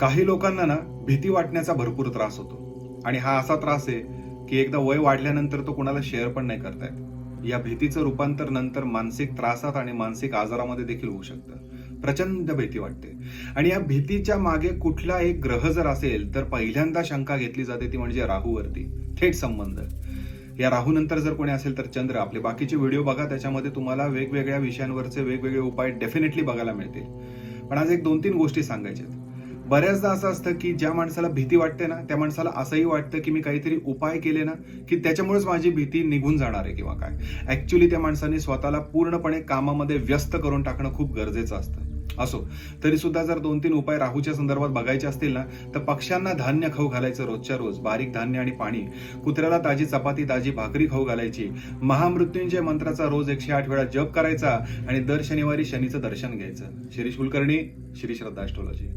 काही लोकांना ना भीती वाटण्याचा भरपूर त्रास होतो आणि हा असा त्रास आहे की एकदा वय वाढल्यानंतर तो कुणाला शेअर पण नाही करता येत. या भीतीचं रूपांतर नंतर मानसिक त्रासात आणि मानसिक आजारामध्ये देखील होऊ शकतं. प्रचंड भीती वाटते आणि या भीतीच्या मागे कुठला एक ग्रह जर असेल तर पहिल्यांदा शंका घेतली जाते ती म्हणजे राहूवरती थेट संबंध. या राहू नंतर जर कोणी असेल तर चंद्र. आपले बाकीचे व्हिडिओ बघा, त्याच्यामध्ये तुम्हाला वेगवेगळ्या विषयांवरचे वेगवेगळे उपाय डेफिनेटली बघायला मिळतील. पण आज एक 2-3 गोष्टी सांगायच्या. बऱ्याचदा असं असतं की ज्या माणसाला भीती वाटते ना त्या माणसाला असंही वाटतं की मी काहीतरी उपाय केले ना की त्याच्यामुळेच माझी भीती निघून जाणार आहे किंवा काय. ऍक्च्युली त्या माणसाने स्वतःला पूर्णपणे कामामध्ये व्यस्त करून टाकणं खूप गरजेचं असतं. असो तरी सुद्धा जर 2-3 उपाय राहूच्या संदर्भात बघायचे असतील ना तर पक्ष्यांना धान्य खाऊ घालायचं रोजच्या रोज, बारीक धान्य आणि पाणी. कुत्र्याला ताजी चपाती ताजी भाकरी खाऊ घालायची. महामृत्युंजय मंत्राचा रोज 108 वेळा जप करायचा आणि दर शनिवारी शनीचं दर्शन घ्यायचं. शिरीष कुलकर्णी, श्री श्रद्धा ॲस्ट्रोलॉजी.